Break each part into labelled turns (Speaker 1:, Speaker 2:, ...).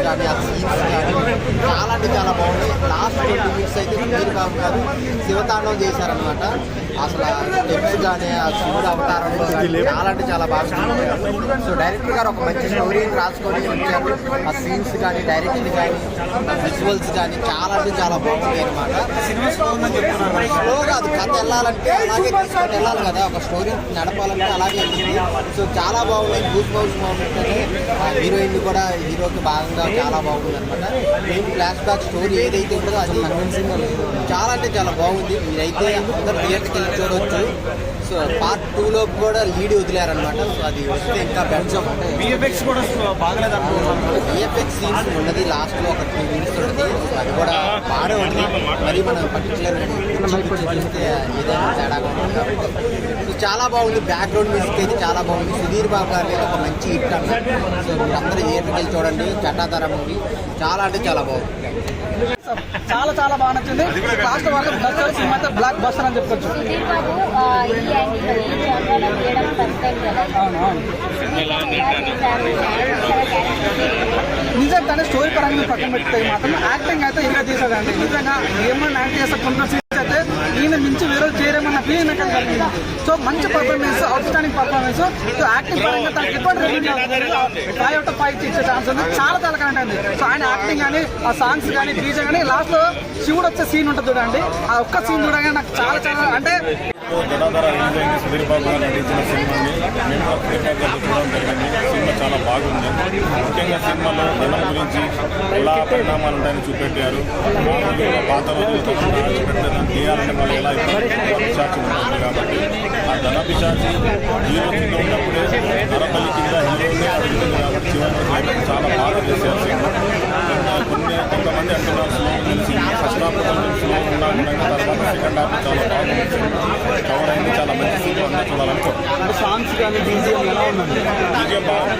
Speaker 1: కానీ ఆ సీన్స్ కానీ చాలా అంటే చాలా బాగుంది. లాస్ట్ 20 minutes అయితే సుధీర్ బాబు గారు శివతాండవం చేశారనమాట. అసలు ఆ స్టెప్స్ కానీ ఆ శివుడు అవతారంలో చాలా అంటే చాలా బాగా. సో డైరెక్టర్ గారు ఒక మంచి స్టోరీని రాసుకొని వచ్చారు. ఆ సీన్స్ కానీ డైరెక్షన్ కానీ విజువల్స్ కానీ చాలా అంటే చాలా బాగుంటాయి అనమాట. స్లోగా అది కథ వెళ్ళాలంటే అలాగే తీసుకొని వెళ్ళాలి కదా, ఒక స్టోరీ నడపాలంటే అలాగే వెళ్ళింది. సో చాలా బాగున్నాయి. గూస్ బౌస్ మూమెంట్ అని హీరోయిన్ కూడా హీరోకి భాగంగా చాలా బాగుంది అనమాట. మెయిన్ ఫ్లాష్ బ్యాక్ స్టోరీ ఏదైతే ఉంటుందో అది కన్విన్సింగ్ చాలా అంటే చాలా బాగుంది. మీరైతే అందరూ థియేటర్కి వెళ్ళి చూడవచ్చు. సో పార్ట్ 2లో కూడా లీడ్ వదిలేరనమాట. సో అది వస్తే ఇంకా బెటర్.
Speaker 2: విఎఫ్ఎక్స్ కూడా బాగలేదు అనుకుంటున్నాను.
Speaker 1: విఎఫ్ఎక్స్ సీన్స్ ఉన్నది లాస్ట్లో ఒక 3 minutes ఉంటుంది. సో అది కూడా బాగానే ఉంటుంది. మరి మనం పర్టికులర్ చూస్తే ఏదైనా తేడాగా ఉంటుంది కాబట్టి సో చాలా బాగుంది. బ్యాక్గ్రౌండ్ మ్యూజిక్ అయితే చాలా బాగుంది. సుధీర్ బాబు గారి మీద ఒక మంచి హిట్ అన్నమాట. సో మీరందరూ థియేటర్కి వెళ్ళి చూడండి. జటాధార మూవీ చాలా అంటే చాలా బాగుంది.
Speaker 2: చాలా చాలా బాగా నచ్చింది. లాస్ట్ వరకు దసరా సినిమా అయితే బ్లాక్ బస్టర్ అని చెప్పుకోవచ్చు. నిజంగానే స్టోరీ పరంగా పక్కన పెడితే మాత్రం యాక్టింగ్ అయితే ఇంకా తీసాడండి. నిజంగా ఏమన్నా యాక్ట్ చేస్తే కొంత సీన్స్ అయితే ఈయన మించి వేరే చేయరేమన్న ఫీల్ నాకు కలిగింది. సో మంచి performance, out standing performance. So acting పరంగా తనకి ఎటువంటి రేటింగ్ 5/5 ఇచ్చే ఛాన్స్ ఉంది. చాలా చాలా కరెక్ట్ అండి. సో ఆయన యాక్టింగ్ కానీ ఆ సాంగ్స్ కానీ బీజం కానీ లాస్ట్ లో శివుడు వచ్చే సీన్ ఉంటుంది చూడండి. ఆ ఒక్క సీన్ చూడగానే నాకు చాలా చాలా అంటే
Speaker 3: జటాధార రిలీజ్ అయింది. సుధీర్ బాబు గారు నటించిన సినిమాని మేము థియేటర్లో చూడడం జరిగింది. సినిమా చాలా బాగుంది. ముఖ్యంగా సినిమాలో జనం గురించి ఎలా పరిణామాలు ఉంటాయని చూపెట్టారు. పాత రోజులతో తీయాలని వాళ్ళు ఎలా పిశాచి ఉంటుంది కాబట్టి ఆ ధన పిశాచి హీరో కింద ఉన్నప్పుడే నరపల్లి కింద హీరోనే అడుగుతుంది కాబట్టి చివరి చాలా బాగా చేశారు సినిమా. కొంతమంది అంటున్నారు slow cinema first half slow ఉన్నా తర్వాత సెకండ్ హాఫ్ చాలా బాగుంది. కవర్ అయింది. చాలా మంచి సినిమా ఉన్నా చూడాలనుకుంటున్నాను.
Speaker 2: సాంగ్స్ కానీ బీజిఎం ఎలా ఉందండి?
Speaker 3: బీజిఎం బాగుంది.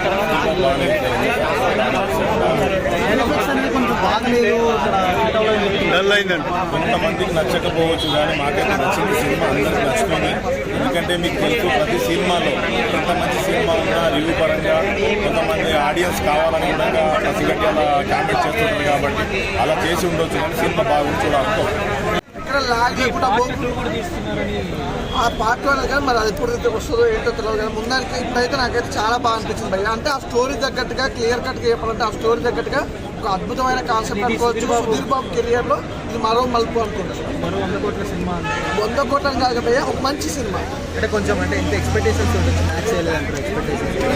Speaker 3: కొంతమందికి నచ్చకపోవచ్చు కానీ మాకైతే నచ్చింది. సినిమా అందరికీ నచ్చుతుంది. ఎందుకంటే మీకు తెలుసు ప్రతి సినిమాలో ఎంత మంచి సినిమా ఉన్నా రివ్యూ పరంగా కొంతమంది ఆడియన్స్ కావాలని కూడా పసిగట్టి అలా కామెంట్ చేస్తుంటారు కాబట్టి అలా చేసి ఉండొచ్చు. కానీ సినిమా బాగుంది చూడాలనుకుంటున్నాను.
Speaker 2: ఇక్కడ లాగ్ లేకుండా ఆ పార్ట్ 1 కానీ మరి అది ఎప్పుడు వస్తుందో ఏంటో తెలియదు కానీ ముందానికి ఇప్పుడైతే నాకైతే చాలా బాగా అనిపించింది భయ్య. అంటే ఆ స్టోరీ తగ్గట్టుగా క్లియర్ కట్గా చెప్పాలంటే ఆ స్టోరీ తగ్గట్టుగా ఒక అద్భుతమైన కాన్సెప్ట్ అనుకోవచ్చు. సుధీర్ బాబు కెరియర్లో ఇది మరో మలుపు అనుకోవచ్చు.
Speaker 4: 100 కోట్ల సినిమా
Speaker 2: 100 కోట్లని కాదు భయ్య, ఒక మంచి సినిమా.
Speaker 4: అంటే కొంచెం అంటే ఇంత ఎక్స్పెక్టేషన్స్ ఉండొచ్చు. మ్యాచ్ చేయలేదు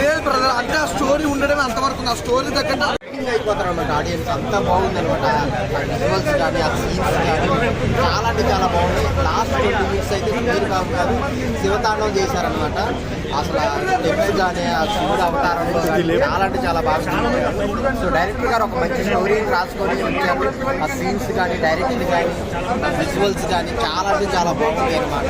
Speaker 2: లేదు బ్రదర్, అంటే ఆ స్టోరీ ఉండడమే అంతవరకు. ఆ స్టోరీ తగ్గట్టు
Speaker 1: అయిపోతారు అనమాట ఆడియన్స్. అంతా బాగుంది అనమాట. ఆ విజువల్స్ కానీ ఆ సీన్స్ కానీ చాలా అంటే చాలా బాగుంది. లాస్ట్ 20 minutes అయితే సుధీర్ బాబు గారు శివతాండవం చేశారనమాట. అసలు ఆ స్టెప్స్ కానీ ఆ శివుడు అవతారంలో చాలా అంటే చాలా బాగా. సో డైరెక్టర్ గారు ఒక మంచి స్టోరీని రాసుకొని వచ్చారు. ఆ సీన్స్ కానీ డైరెక్షన్ కానీ విజువల్స్ కానీ చాలా అంటే చాలా బాగుంటాయి అనమాట.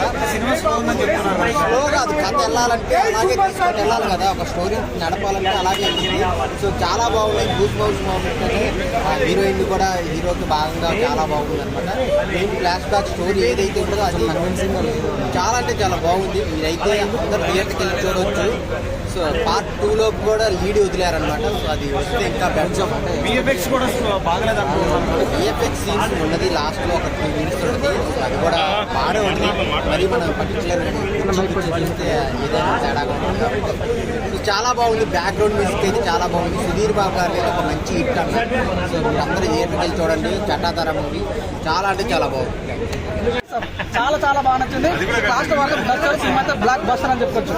Speaker 1: స్లోగా అది కథ వెళ్ళాలంటే అలాగే తీసుకొని వెళ్ళాలి కదా, ఒక స్టోరీ నడపాలంటే అలాగే వెళ్ళింది. సో చాలా బాగున్నాయి. గూస్ బౌస్ మూమెంట్ అని హీరోయిన్ కూడా హీరోకి భాగంగా చాలా బాగుంది అనమాట. మెయిన్ ఫ్లాష్ బ్యాక్ స్టోరీ ఏదైతే ఉంటుందో అది కన్విన్సింగ్ చాలా అంటే చాలా బాగుంది. మీరైతే అందరూ థియేటర్కి వెళ్ళి చూడవచ్చు. సో పార్ట్ 2లో కూడా లీడ్ వదిలేరనమాట. సో అది వస్తే ఇంకా బెటర్.
Speaker 2: విఎఫ్ఎక్స్ కూడా బాగలేదు అనుకుంటున్నాను.
Speaker 1: విఎఫ్ఎక్స్ సీన్స్ ఉన్నది లాస్ట్లో ఒక 3 minutes ఉంటుంది. సో అది కూడా బాగానే ఉంటుంది. మరి మనం పర్టికులర్ చూస్తే ఏదైనా తేడాగా ఉంటుంది కాబట్టి సో చాలా బాగుంది. బ్యాక్గ్రౌండ్ మ్యూజిక్ అయితే చాలా బాగుంది. సుధీర్ బాబు గారి మీద ఒక మంచి హిట్ అన్నమాట. సో మీరందరూ థియేటర్కి వెళ్ళి చూడండి. జటాధార మూవీ చాలా అంటే చాలా బాగుంది.
Speaker 2: చాలా చాలా బాగా నచ్చింది. లాస్ట్ వరకు దసరా సినిమా అయితే బ్లాక్ బస్టర్ అని చెప్పుకోవచ్చు.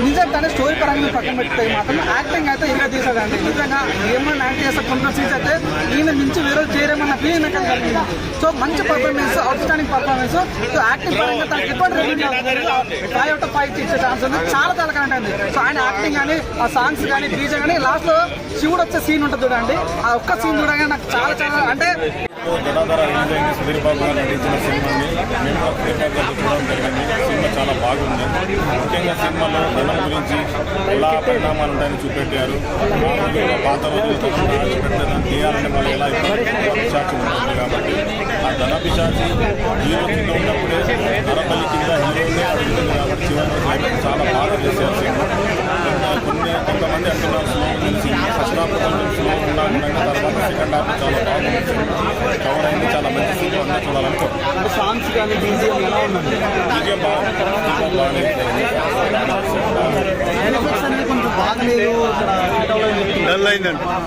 Speaker 2: నిజంగానే స్టోరీ పరంగా పక్కన పెడితే మాత్రం యాక్టింగ్ అయితే ఇంకా తీసాడండి. నిజంగా ఏమన్నా యాక్ట్ చేస్తే కొంత సీన్స్ అయితే ఈయన మించి వేరే చేయరేమన్న ఫీల్ నాకు కలిగింది. సో మంచి performance, out standing performance. So acting పరంగా తనకి ఎటువంటి రేటింగ్ 5/5 ఇచ్చే ఛాన్స్ ఉంది. చాలా చాలా కరెక్ట్ అండి. సో ఆయన యాక్టింగ్ కానీ ఆ సాంగ్స్ కానీ బీజం కానీ లాస్ట్ లో శివుడు వచ్చే సీన్ ఉంటుంది చూడండి. ఆ ఒక్క సీన్ చూడగానే నాకు చాలా చాలా అంటే
Speaker 3: జటాధార రిలీజ్ అయింది. సుధీర్ బాబు గారు నటించిన సినిమాని మేము థియేటర్లో చూడడం జరిగింది. సినిమా చాలా బాగుంది. ముఖ్యంగా సినిమాలో జనం గురించి ఎలా పరిణామాలు ఉంటాయని చూపెట్టారు. పాత రోజులతో తీయాలని వాళ్ళు ఎలా పిశాచి ఉంటుంది కాబట్టి ఆ ధన పిశాచి హీరో కింద ఉన్నప్పుడే నరపల్లి కింద హీరోనే అడుగుతుంది చివరి చాలా బాగా చేశారు సినిమా. కొంతమంది అంటున్నారు స్లో ఉంది సినిమా, ఫస్ట్ హాఫ్ కొంచెం స్లో ఉన్నాను తర్వాత సెకండ్ హాఫ్ చాలా బాగుంది సినిమా. కవర్ అయింది, చాలా మంచి సినిమా అన్నా చూడాలనుకుంటున్నాను.
Speaker 4: సాంగ్స్ కానీ బీజిఎం ఎలా ఉన్నది?
Speaker 3: విజయం బాగుంది.
Speaker 4: కొంచెం బాగలేదు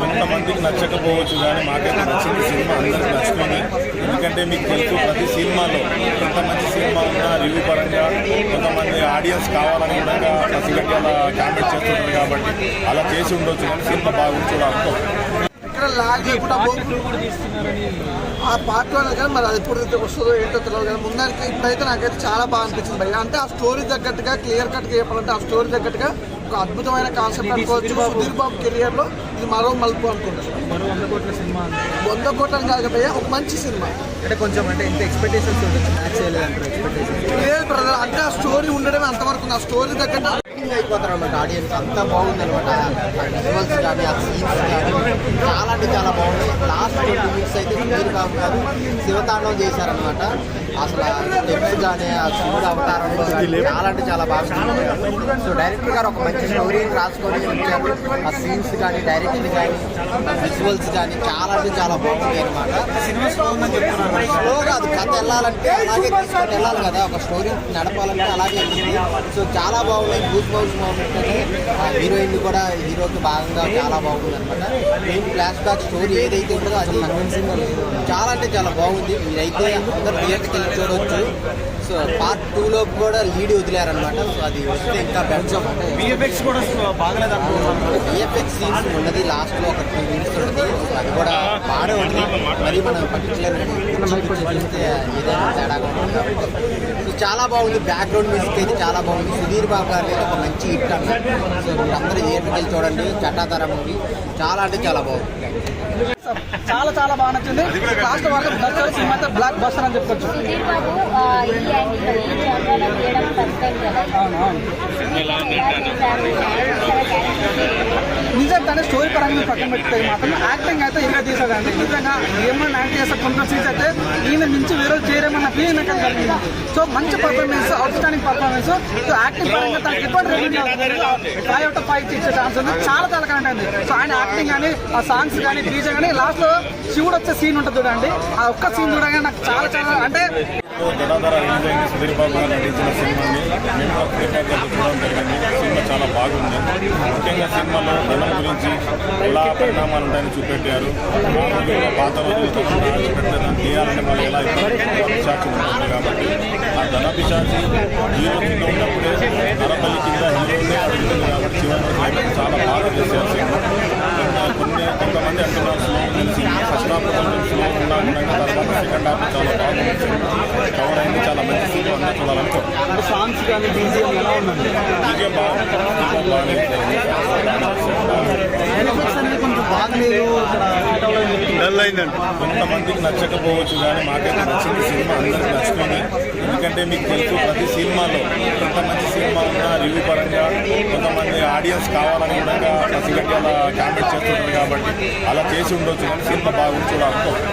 Speaker 3: కొంతమందికి నచ్చకపోవచ్చు కానీ మాకైతే నచ్చింది సినిమా, అందరికి నచ్చుతుంది. ఎందుకంటే మీకు తెలుసు ప్రతి సినిమాలో ఎంత మంచి సినిమా ఉన్నా రివ్యూ పరంగా కొంతమంది ఆడియన్స్ కావాలని కూడా పసిగట్టి అలా కామెంట్ చేస్తుంటారు కాబట్టి అలా చేసి ఉండొచ్చు కానీ సినిమా బాగుంది చూడాలనుకుంటున్నాను.
Speaker 2: ఇక్కడ లాగ్ లేకుండా ఆ పార్ట్ వన్ కానీ మరి అది ఎప్పుడు వస్తుందో ఏంటో తెలియదు కానీ ముందానికి ఇప్పుడైతే నాకైతే చాలా బాగా అనిపించింది భయ్య. అంటే ఆ స్టోరీ తగ్గట్టుగా క్లియర్ కట్గా చెప్పాలంటే ఆ స్టోరీ తగ్గట్టుగా ఒక అద్భుతమైన కాన్సెప్ట్ అనుకోవచ్చు. సుధీర్ బాబు కెరియర్లో ఇది మరో మలుపు అనుకోవచ్చు.
Speaker 4: మరో 100 కోట్ల సినిమా
Speaker 2: 100 కోట్లని కాదు భయ్య, ఒక మంచి సినిమా.
Speaker 4: అంటే కొంచెం అంటే ఇంత ఎక్స్పెక్టేషన్స్ ఉండొచ్చు, మ్యాచ్ చేయలేదంటారు ఎక్స్పెక్టేషన్స్?
Speaker 2: లేదు బ్రదర్, అంటే ఆ స్టోరీ ఉండడమే అంతవరకు ఉంది. ఆ స్టోరీ తగ్గట్టు
Speaker 1: అయిపోతారు అనమాట ఆడియన్స్, అంత బాగుంది అనమాట. ఆ విజువల్స్ కానీ ఆ సీన్స్ కానీ చాలా అంటే చాలా బాగుంది. లాస్ట్ 2 మినిట్స్ అయితే సుధీర్ బాబు గారు శివతాండవం చేశారనమాట. అసలు ఆ స్టెప్స్ కానీ ఆ శివుడు అవతారంలో కానీ చాలా అంటే చాలా బాగా. సో డైరెక్టర్ గారు ఒక మంచి స్టోరీని రాసుకొని వచ్చారు. ఆ సీన్స్ కానీ డైరెక్షన్ కానీ విజువల్స్ కానీ చాలా అంటే చాలా బాగుంది అనమాట. స్లో కాదు, కథ వెళ్ళాలంటే అలాగే తీసుకొని వెళ్ళాలి కదా, ఒక స్టోరీ నడపాలంటే అలాగే వెళ్ళింది. సో చాలా బాగున్నాయి. గూస్ బౌస్ మూమెంట్ అని హీరోయిన్ కూడా హీరోకి భాగంగా చాలా బాగుంది అనమాట. మెయిన్ ఫ్లాష్ బ్యాక్ స్టోరీ ఏదైతే ఉంటుందో అది చాలా అంటే చాలా బాగుంది. మీరైతే అందరూ థియేటర్కి వెళ్ళి చూడవచ్చు. సో పార్ట్ 2లో కూడా లీడ్ వదిలేరనమాట. సో అది వస్తే ఇంకా బెటర్.
Speaker 4: విఎఫ్ఎక్స్ కూడా బాగలేదు అనుకుంటున్నాను.
Speaker 1: విఎఫ్ఎక్స్ సీన్స్ ఉన్నది లాస్ట్లో ఒక 3 మినిట్స్ ఉంటుంది. సో అది కూడా బాగానే ఉంది. మరి మనం పర్టికులర్ చూస్తే ఏదైనా తేడాగా ఉంటుంది కాబట్టి సో చాలా బాగుంది. బ్యాక్గ్రౌండ్ మ్యూజిక్ అయితే చాలా బాగుంది. సుధీర్ బాబు గారి ఒక మంచి హిట్ అన్నమాట. సో మీరు అందరూ థియేటర్కి వెళ్ళి చూడండి. జటాధార మూవీ చాలా అంటే చాలా బాగుంది.
Speaker 2: చాలా చాలా బాగా నచ్చింది. లాస్ట్ వరకు నచ్చారు. సినిమా అయితే బ్లాక్ బస్టర్ అని చెప్పుకోవచ్చు.
Speaker 5: సుధీర్ బాబు ఈ యాంగిల్ ఈ జనరల్లో చేయడం ఫస్ట్ టైం కదా.
Speaker 2: నిజంగానే స్టోరీ పరంగా పక్కన పెడితే మాత్రం యాక్టింగ్ అయితే ఇంకా తీసాడండి. నిజంగా ఏమన్నా యాక్ట్ చేస్తే కొంత సీన్స్ అయితే ఈయన మించి వేరే చేయరేమన్న ఫీలింగ్ నాకు కలిగింది. సో మంచి performance, out standing performance. So acting పరంగా తనకి ఎటువంటి రేటింగ్ 5/5 ఇచ్చే ఛాన్స్ ఉంది. చాలా చాలా కరెక్ట్ అండి. సో ఆయన యాక్టింగ్ కానీ ఆ సాంగ్స్ కానీ బీజం కానీ లాస్ట్ లో శివుడు వచ్చే సీన్ ఉంటుంది చూడండి. ఆ ఒక్క సీన్ చూడగానే నాకు చాలా చాలా అంటే
Speaker 3: జటాధార రిలీజ్ అయింది. సుధీర్ బాబు గారు నటించిన సినిమాని మేము థియేటర్లో చూడడం జరిగింది. సినిమా చాలా బాగుంది. ముఖ్యంగా సినిమాలో ధనం గురించి ఎలా పరిణామాలు ఉంటాయని చూపెట్టారు. మామూలుగా పాత రోజులతో పెట్టారని తీయాలంటే మళ్ళీ ఎలా పిశాచి ఉంటుంది కాబట్టి ఆ ధన పిశాచి హీరో కింద ఉన్నప్పుడే నరబలి కింద హీరోనే అడుగుతుంది కాబట్టి చివరి చాలా బాగా చేశారు సినిమా. కొంతమంది అంటున్నారు స్లో ఉంది సినిమా, ఫస్ట్ హాఫ్ కొంచెం స్లో ఉన్నాను తర్వాత సెకండ్ హాఫ్ చాలా బాగుంది సినిమా. కవర్ అయింది, చాలా మంచి సినిమా అన్నా చూడాలనుకుంటున్నాను.
Speaker 4: అంటే సాంగ్స్ కానీ బీజిఎం ఎలా ఉన్నది?
Speaker 3: విజయం బాగుంది.
Speaker 4: కొంచెం బాగలేదు
Speaker 3: కొంతమందికి నచ్చకపోవచ్చు కానీ మాకైతే నచ్చింది సినిమా, అందరికి నచ్చుతుంది. ఎందుకంటే మీకు తెలుసు ప్రతి సినిమాలో ఎంత మంచి సినిమా ఉన్నా రివ్యూ పరంగా కొంతమంది ఆడియన్స్ కావాలని కూడా పసిగట్టి అలా కామెంట్ చేస్తుంటారు కాబట్టి అలా చేసి ఉండొచ్చు కానీ సినిమా బాగుంది చూడాలనుకుంటున్నాను.